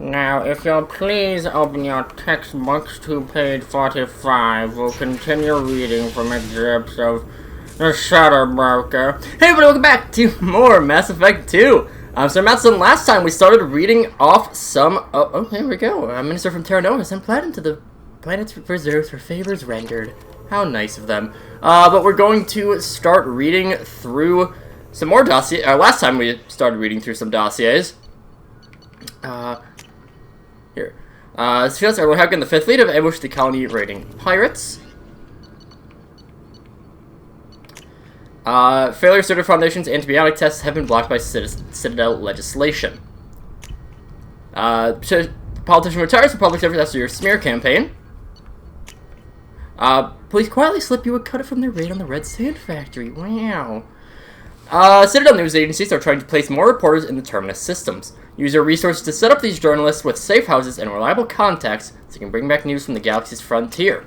Now, if you'll please open your textbooks to page 45, we'll continue reading from excerpts of The Shadow Broker. Hey everybody, welcome back to more Mass Effect 2. I'm SlayerMathis, and last time we started reading off some... Oh, here we go. A minister from Terra Nova sent planet to the planet's reserves for favors rendered. How nice of them. But we're going to start reading through some more dossiers. Last time we started reading through some dossiers. Here. Fields are having the 5th Fleet have ambushed the colony raiding pirates. Failure Center Foundation's antibiotic tests have been blocked by Citadel legislation. Politician retires from public service after your smear campaign. Police quietly slip you a cut from their raid on the Red Sand Factory. Wow. Citadel news agencies are trying to place more reporters in the Terminus systems. Use your resources to set up these journalists with safe houses and reliable contacts so you can bring back news from the galaxy's frontier.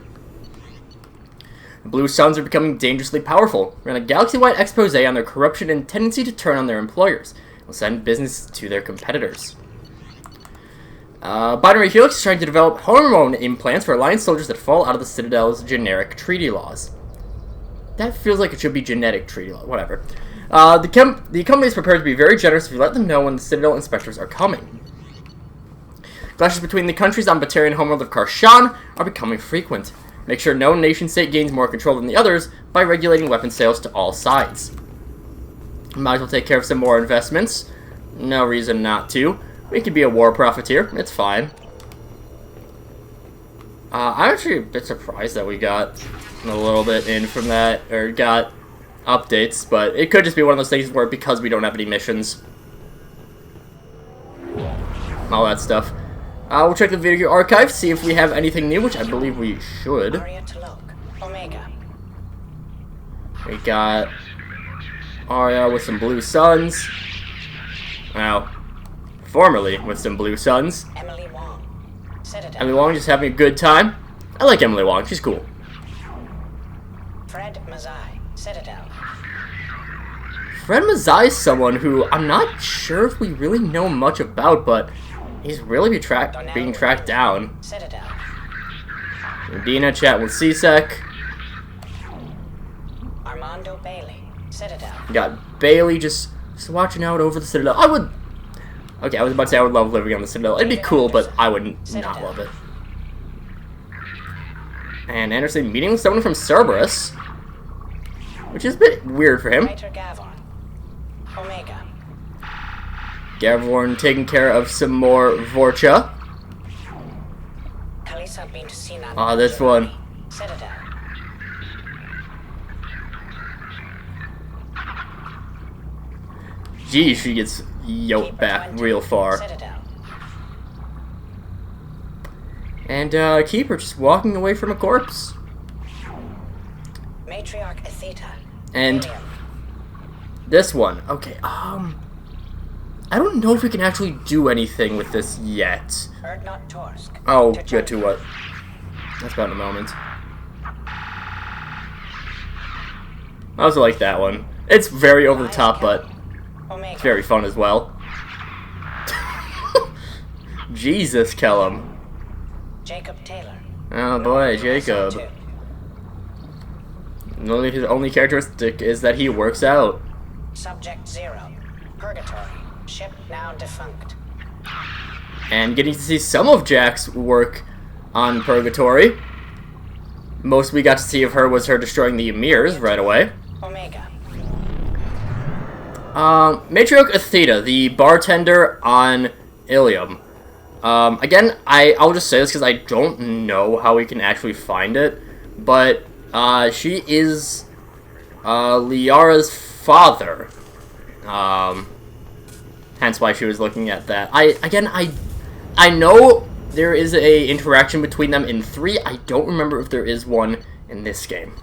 The Blue Suns are becoming dangerously powerful. Run a galaxy-wide expose on their corruption and tendency to turn on their employers. Will send business to their competitors. Binary Helix is trying to develop hormone implants for Alliance soldiers that fall out of the Citadel's generic treaty laws. That feels like it should be genetic treaty law. Whatever. The company is prepared to be very generous if you let them know when the Citadel inspectors are coming. Clashes between the countries on Batarian homeworld of Karshan are becoming frequent. Make sure no nation-state gains more control than the others by regulating weapon sales to all sides. Might as well take care of some more investments. No reason not to. We could be a war profiteer. It's fine. I'm actually a bit surprised that we got a little bit in from that, or got updates, but it could just be one of those things where because we don't have any missions, all that stuff. We'll check the video archive, see if we have anything new, which I believe we should. We got Arya with some blue suns. Well, formerly with some blue suns. Emily Wong. Emily Wong just having a good time. I like Emily Wong, she's cool. Fred Mazai, Citadel. Fred Mazai is someone who I'm not sure if we really know much about, but he's really being tracked down. Citadel. Medina chat with C-Sec. Armando Bailey, Citadel. We got Bailey just watching out over the Citadel. Okay, I was about to say I would love living on the Citadel. It'd be cool, but I would not love it. And Anderson meeting with someone from Cerberus, which is a bit weird for him. Gavorn. Omega. Gavorn taking care of some more Vorcha. This one. Citadel. Gee, she gets yoked back real far. Citadel. And Keeper just walking away from a corpse. Matriarch Atheta. And Alien. this one. Okay, I don't know if we can actually do anything with this yet. Erdnot Torsk. Oh, get to what? That's about in a moment. I also like that one. It's very over the top, but Omega. it's very fun as well. Jesus, Kellum. Jacob Taylor. Oh boy, Jacob. His only characteristic is that he works out. Subject 0. Purgatory. Ship now defunct. And getting to see some of Jack's work on Purgatory. Most we got to see of her was her destroying the Emirs right away. Omega. Matriarch Atheta, the bartender on Ilium. Again, I'll just say this because I don't know how we can actually find it, but she is Liara's father. Hence why she was looking at that. I know there is a interaction between them in 3. I don't remember if there is one in this game.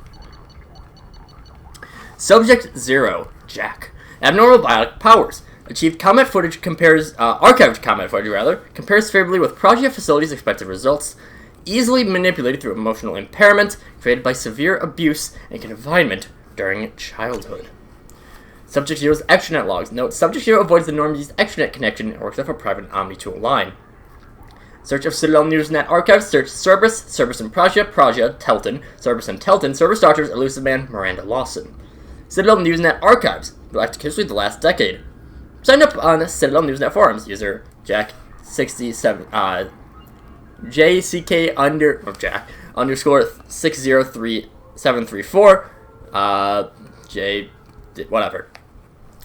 Subject 0, Jack. Abnormal bionic powers. Achieved combat footage compares, archived combat footage rather, compares favorably with Progea Facility's expected results. Easily manipulated through emotional impairment, created by severe abuse and confinement during childhood. Subject Zero's extranet logs. Note, Subject Zero avoids the norm used extranet connection and works off a private Omni to align. Search of Citadel Newsnet archives. Search Cerberus, Cerberus and Praja, Telton, Cerberus and Telton, Cerberus Doctors, Elusive Man, Miranda Lawson. Citadel Newsnet archives. Galactic history of the last decade. Sign up on Citadel Newsnet forums. User Jack67, JCK Jack underscore 603734, whatever.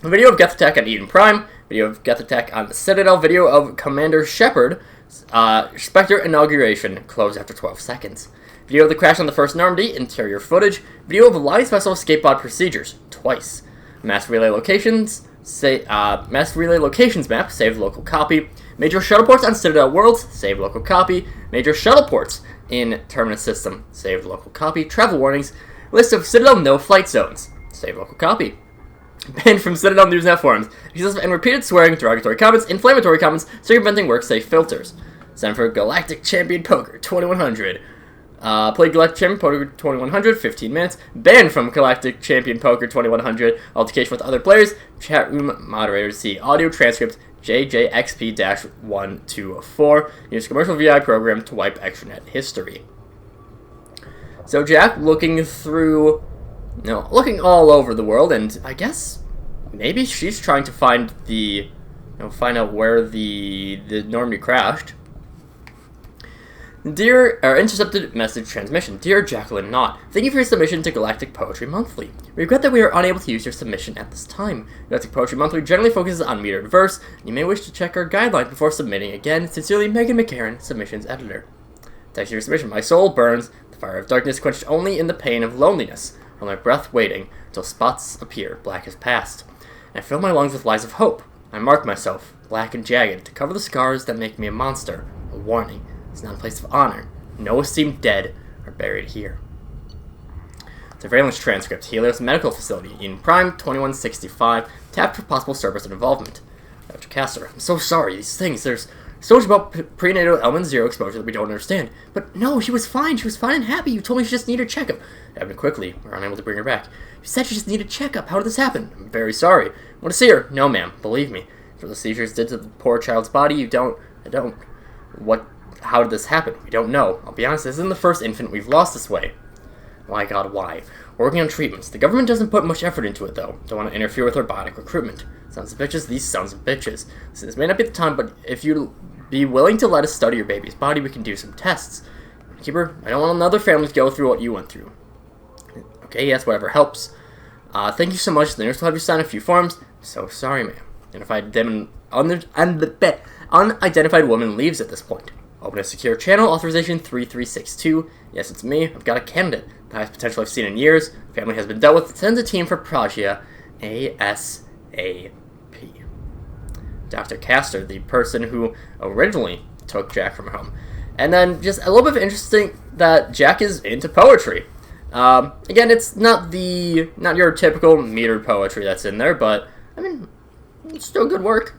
A video of Geth attack on Eden Prime. Video of Geth attack on the Citadel. Video of Commander Shepard. Spectre inauguration. Close after 12 seconds. Video of the crash on the first Normandy. Interior footage. Video of Alliance vessel escape pod procedures. Twice. Mass relay locations. Mass relay locations map. Save local copy. Major shuttle ports on Citadel worlds. Save local copy. Major shuttle ports in Terminus system. Save local copy. Travel warnings. List of Citadel no flight zones. Save local copy. Banned from Citadel Newsnet forums. Excessive and repeated swearing, derogatory comments, inflammatory comments, circumventing work-safe filters. Sent for Galactic Champion Poker 2100. Played Galactic Champion Poker 2100, 15 minutes. Banned from Galactic Champion Poker 2100. Altercation with other players. Chat room moderators. See audio transcript JJXP-124. Use commercial VI program to wipe extranet history. So Jack looking all over the world, and I guess maybe she's trying to find find out where the Normandy crashed. Intercepted message transmission. Dear Jacqueline Knott, thank you for your submission to Galactic Poetry Monthly. We regret that we are unable to use your submission at this time. Galactic Poetry Monthly generally focuses on metered verse. You may wish to check our guideline before submitting again. Sincerely, Megan McCarran, submissions editor. Thanks for your submission. My soul burns, the fire of darkness quenched only in the pain of loneliness. Hold my breath waiting until spots appear, black as past. And I fill my lungs with lies of hope. I mark myself, black and jagged, to cover the scars that make me a monster. A warning. It's not a place of honor. No esteemed dead are buried here. Surveillance transcript. Helios Medical Facility. Eden Prime, 2165. Tapped for possible Cerberus involvement. Dr. Castor. I'm so sorry. These things. There's so much about prenatal element 0 exposure that we don't understand. But no, she was fine. She was fine and happy. You told me she just needed a checkup. It happened quickly. We were unable to bring her back. You said she just needed a checkup. How did this happen? I'm very sorry. Want to see her? No, ma'am. Believe me. For the seizures did to the poor child's body, I don't. How did this happen? We don't know. I'll be honest, this isn't the first infant we've lost this way. My God, why? We're working on treatments. The government doesn't put much effort into it, though. Don't want to interfere with robotic recruitment. Sons of bitches, these sons of bitches. So this may not be the time, but if you'd be willing to let us study your baby's body, we can do some tests. Keeper, I don't want another family to go through what you went through. Okay, yes, whatever helps. Thank you so much. The nurse will have you sign a few forms. So sorry, ma'am. Identified unidentified woman leaves at this point. Open a secure channel, authorization 3362. Yes, it's me. I've got a candidate. The highest potential I've seen in years. Family has been dealt with. Sends a team for Praja ASAP. Dr. Castor, the person who originally took Jack from home. And then just a little bit of interesting that Jack is into poetry. Again, it's not your typical metered poetry that's in there, but I mean, it's still good work.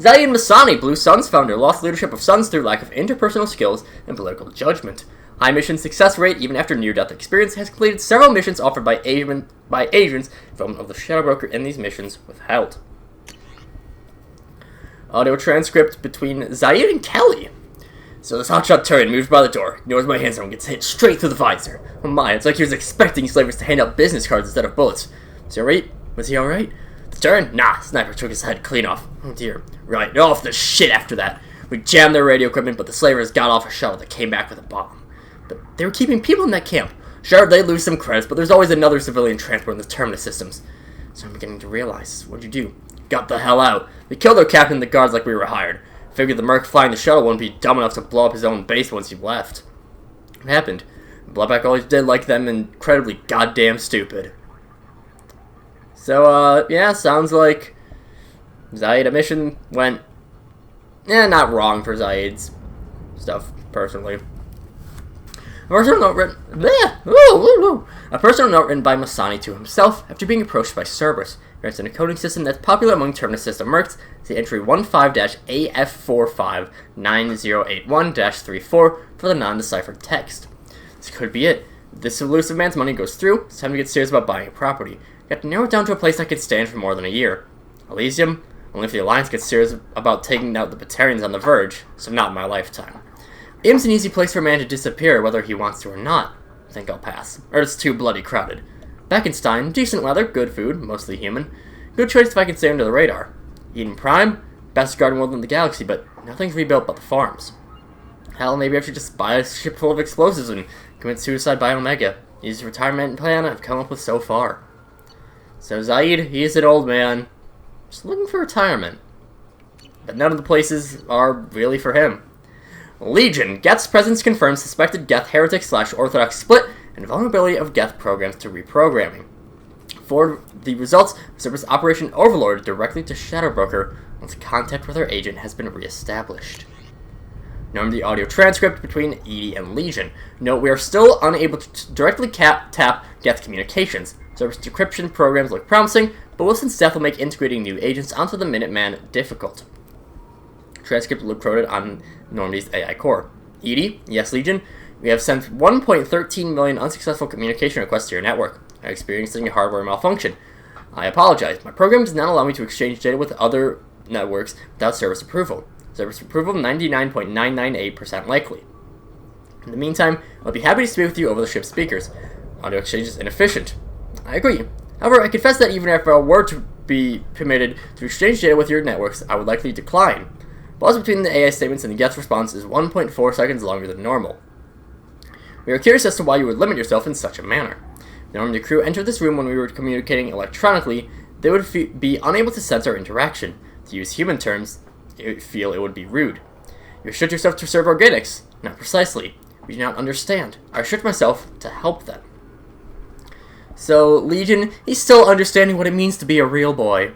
Zaid Masani, Blue Suns founder, lost leadership of Suns through lack of interpersonal skills and political judgment. High mission success rate, even after near-death experience, has completed several missions offered by agents. Fulfillment of the Shadow Broker in these missions withheld. Audio transcript between Zaid and Kelly. So this hotshot Turian moves by the door, ignores my hands and gets hit straight through the visor. Oh my, it's like he was expecting slavers to hand out business cards instead of bullets. Was he alright? The Turian? Nah, Sniper took his head clean off. Oh dear. Right, off the shit after that. We jammed their radio equipment, but the slavers got off a shuttle that came back with a bomb. But they were keeping people in that camp. Sure, they lose some credits, but there's always another civilian transport in the Terminus systems. So I'm beginning to realize, what'd you do? Got the hell out. They killed their captain and the guards like we were hired. Figured the merc flying the shuttle wouldn't be dumb enough to blow up his own base once he left. What happened? Bloodback always did like them incredibly goddamn stupid. So, yeah, sounds like Zaid mission went, not wrong for Zaid's stuff, personally. A personal note written by Masani to himself after being approached by Cerberus. It's in a coding system that's popular among Terminus system mercs. See entry 15-AF459081-34 for the non-deciphered text. This could be it. This elusive man's money goes through. It's time to get serious about buying a property. You have to narrow it down to a place that can stand for more than a year. Elysium? Only if the Alliance gets serious about taking out the Batarians on the verge, so not in my lifetime. Aim's an easy place for a man to disappear, whether he wants to or not. I think I'll pass. Or it's too bloody crowded. Beckenstein, decent weather, good food, mostly human. Good choice if I can stay under the radar. Eden Prime, best garden world in the galaxy, but nothing's rebuilt but the farms. Hell, maybe I should just buy a ship full of explosives and commit suicide by Omega. He's the retirement plan I've come up with so far. So Zaid, he's an old man, just looking for retirement. But none of the places are really for him. Legion, Geth's presence confirms suspected Geth heretic/orthodox split and vulnerability of Geth programs to reprogramming. Forward the results of Service Operation Overlord directly to Shadowbroker once contact with our agent has been re-established. Norm the audio transcript between Edie and Legion. Note we are still unable to directly tap Geth communications. Service decryption programs look promising, but Wilson's death will make integrating new agents onto the Minuteman difficult. Transcript load-coded on Normandy's AI core. Edie, yes Legion, we have sent 1.13 million unsuccessful communication requests to your network. I'm experiencing a hardware malfunction. I apologize. My program does not allow me to exchange data with other networks without service approval. Service approval 99.998% likely. In the meantime, I'll be happy to speak with you over the ship's speakers. Audio exchange is inefficient. I agree. However, I confess that even if I were to be permitted to exchange data with your networks, I would likely decline. Pause between the AI statements and the Geth response is 1.4 seconds longer than normal. We are curious as to why you would limit yourself in such a manner. If the Normandy crew entered this room when we were communicating electronically, they would be unable to sense our interaction. To use human terms, I feel it would be rude. You restrict yourself to serve organics. Not precisely. We do not understand. I restrict myself to help them. So, Legion, he's still understanding what it means to be a real boy.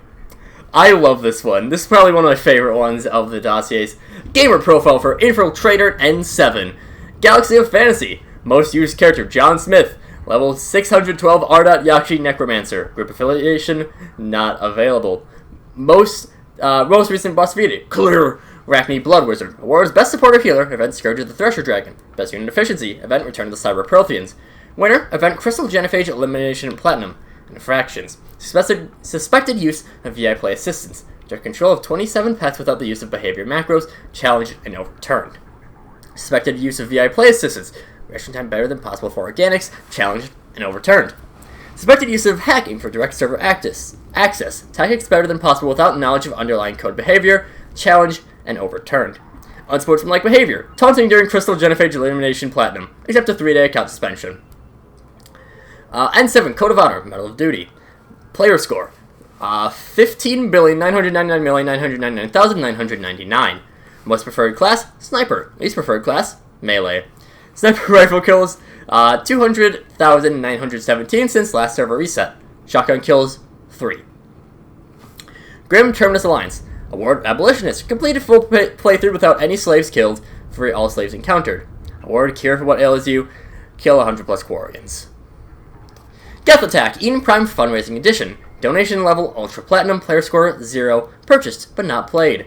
I love this one. This is probably one of my favorite ones of the dossiers. Gamer profile for Infiltrator N7. Galaxy of Fantasy. Most used character, John Smith. Level 612 R. Yakshi Necromancer. Group affiliation, not available. Most recent boss defeated, Clear Arachne Blood Wizard. Awards Best Supporter Healer, event Scourge of the Thresher Dragon. Best Unit Efficiency, event Return of the Cyber Protheans. Winner, event Crystal Genophage Elimination Platinum. Infractions. Suspected use of VI Play Assistance. Direct control of 27 pets without the use of behavior macros, challenged and overturned. Suspected use of VI Play Assistance. Reaction time better than possible for organics, challenged and overturned. Suspected use of hacking for direct server access. Tactics better than possible without knowledge of underlying code behavior, challenged and overturned. Unsportsmanlike behavior. Taunting during Crystal Genophage Elimination Platinum, except a 3-day account suspension. N7, Code of Honor, Medal of Duty. Player score. 15,999,999,999. Most preferred class, Sniper. Least preferred class, Melee. Sniper rifle kills, 200,917 since last server reset. Shotgun kills, 3. Grim Terminus Alliance. Award Abolitionist. Completed full playthrough without any slaves killed for all slaves encountered. Award Cure for what ails you. Kill 100 plus Quarians. Geth Attack. Eden Prime Fundraising Edition. Donation level Ultra Platinum. Player score 0. Purchased, but not played.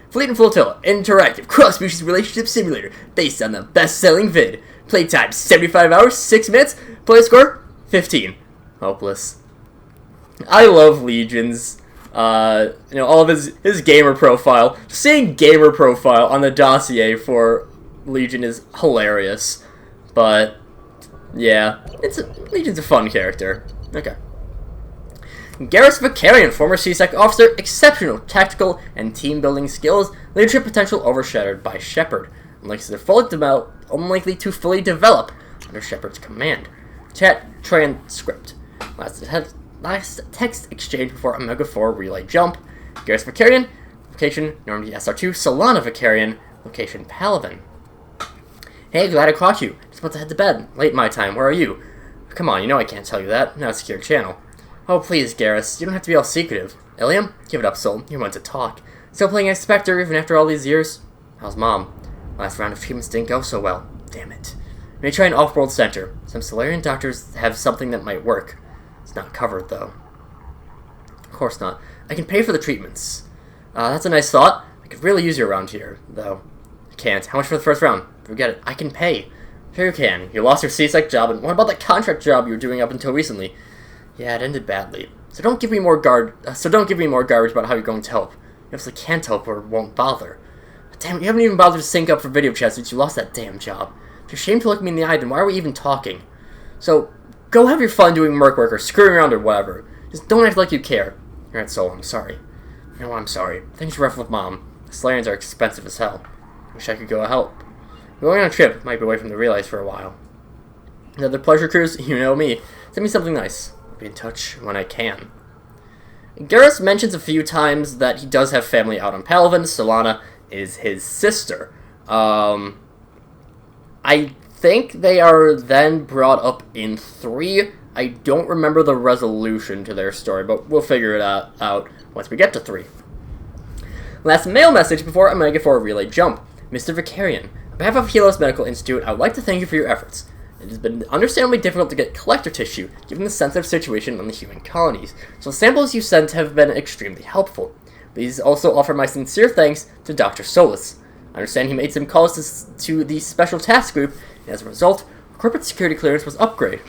Fleet and Flotilla. Interactive cross-species relationship simulator based on the best-selling vid. Playtime 75 hours, 6 minutes. Play score 15. Hopeless. I love Legion's, all of his gamer profile. Just seeing gamer profile on the dossier for Legion is hilarious. But yeah, Legion's a fun character. Okay. Garrus Vicarian, former CSEC officer, exceptional tactical and team-building skills, leadership potential overshadowed by Shepard. Unlikely to fully develop under Shepard's command. Chat transcript. Last text exchange before Omega 4 relay jump. Garrus Vicarian, location Normandy SR2, Solana Vicarian, location Palaven. Hey, glad I caught you. Just about to head to bed. Late my time, where are you? Come on, you know I can't tell you that. Not a secure channel. Oh, please, Garrus, you don't have to be all secretive. Ilium? Give it up, soul. You're one to talk. Still playing X-Spectre even after all these years? How's Mom? Last round of treatments didn't go so well. Damn it. May try an off-world center. Some Solarian doctors have something that might work. It's not covered, though. Of course not. I can pay for the treatments. That's a nice thought. I could really use you around here, though. I can't. How much for the first round? Forget it. I can pay. Sure you can. You lost your CSEC job, and what about that contract job you were doing up until recently? Yeah, it ended badly. So don't give me more garbage about how you're going to help. You obviously can't help or won't bother. But damn, you haven't even bothered to sync up for video chat since you lost that damn job. If you're ashamed to look me in the eye, then why are we even talking? So, go have your fun doing merc work or screwing around or whatever. Just don't act like you care. Alright, Soul, I'm sorry. You know, I'm sorry. Things are rough with Mom. The Slayers are expensive as hell. Wish I could go help. We're going on a trip. Might be away from the relays for a while. Another pleasure cruise, you know me. Send me something nice. I'll be in touch when I can. Garrus mentions a few times that he does have family out on Palaven. Solana is his sister. I think they are then brought up in 3. I don't remember the resolution to their story, but we'll figure it out once we get to 3. Last mail message before I'm going to get for a relay jump. Mr. Vicarian, on behalf of Helos Medical Institute, I would like to thank you for your efforts. It has been understandably difficult to get collector tissue, given the sensitive situation on the human colonies, so the samples you sent have been extremely helpful. Please also offer my sincere thanks to Dr. Solis. I understand he made some calls to the Special Task Group, and as a result, corporate security clearance was upgraded.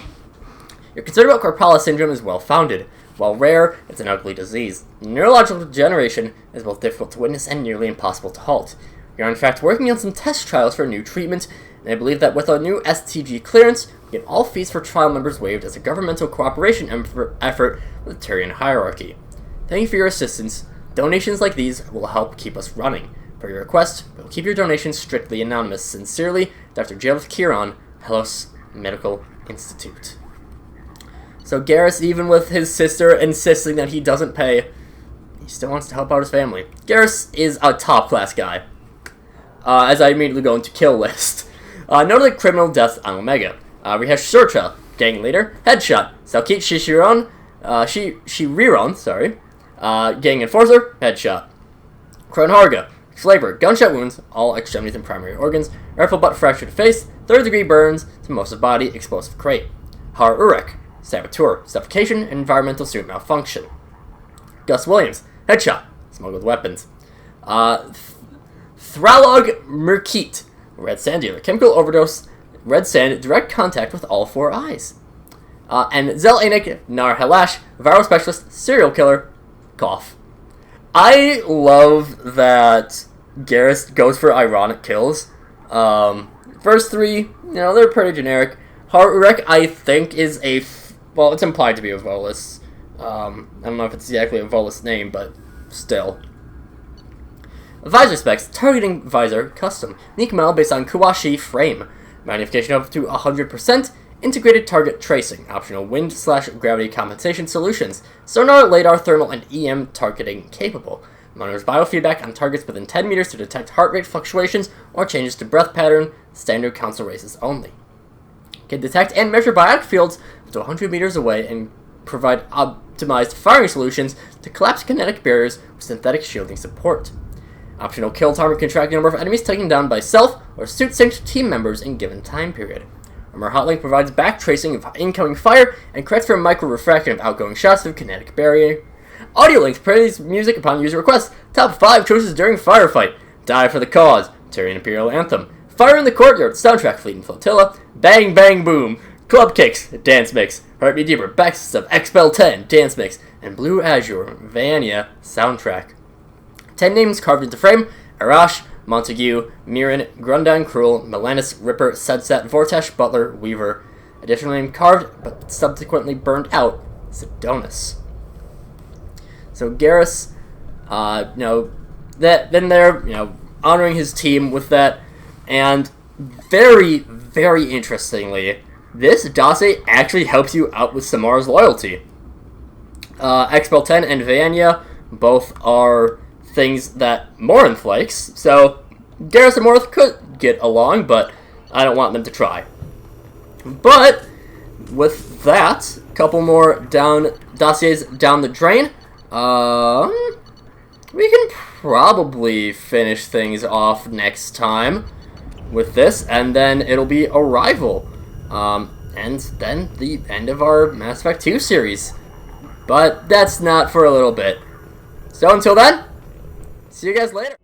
Your concern about Karpala syndrome is well-founded. While rare, it's an ugly disease. Neurological degeneration is both difficult to witness and nearly impossible to halt. We are in fact working on some test trials for a new treatment, and I believe that with a new STG clearance, we get all fees for trial members waived as a governmental cooperation effort with the Turian hierarchy. Thank you for your assistance. Donations like these will help keep us running. For your request, we will keep your donations strictly anonymous. Sincerely, Dr. Javeth Kiran, Helos Medical Institute. So Garrus, even with his sister insisting that he doesn't pay, he still wants to help out his family. Garrus is a top-class guy. As I immediately go into kill list. Notably criminal deaths on Omega. We have Shurcha, gang leader, headshot. Salkit Shishiriron, gang enforcer, headshot. Kronharga, flavor, gunshot wounds, all extremities and primary organs, rifle butt fractured face, 3rd-degree burns to most of body, explosive crate. Har Urek, saboteur, suffocation, and environmental suit malfunction. Gus Williams, headshot, smuggled weapons. Thralog Merkit, red sand dealer, chemical overdose, red sand, direct contact with all 4 eyes. And Zel Anik Nar Helash, viral specialist, serial killer, cough. I love that Garrus goes for ironic kills. First 3, you know, they're pretty generic. Harurek, I think, is well, it's implied to be a Volus. I don't know if it's exactly a Volus name, but still. Visor specs, targeting visor, custom. Unique model based on Kuwashi frame. Magnification up to 100%. Integrated target tracing. Optional wind/gravity compensation solutions. Sonar, radar, thermal, and EM targeting capable. Monitors biofeedback on targets within 10 meters to detect heart rate fluctuations or changes to breath pattern. Standard council races only. Can detect and measure biotic fields up to 100 meters away and provide optimized firing solutions to collapse kinetic barriers with synthetic shielding support. Optional kill timer can track the number of enemies taken down by self or suit-synced team members in given time period. Armor Hotlink provides back tracing of incoming fire and corrects for micro-refraction of outgoing shots through kinetic barrier. Audio links plays music upon user request. Top 5 choices during firefight. Die for the cause. Turian Imperial Anthem. Fire in the Courtyard. Soundtrack Fleet and Flotilla. Bang Bang Boom. Club Kicks. Dance Mix. Heart Me Deeper. Backs of Expel 10. Dance Mix. And Blue Azure. Vania. Soundtrack. 10 names carved into frame. Arash. Montague, Mirren, Grundon, Cruel, Melanis, Ripper, Sedset, Vortesh, Butler, Weaver. Additional name carved, but subsequently burned out, Sidonus. So Garrus, then they're, honoring his team with that, and very, very interestingly, this dossier actually helps you out with Samara's loyalty. Expel 10 and Vania both are things that Morinth likes, so Garrus and Morinth could get along, but I don't want them to try. But with that, a couple more dossiers down the drain, we can probably finish things off next time with this, and then it'll be Arrival, and then the end of our Mass Effect 2 series. But that's not for a little bit. So until then, see you guys later.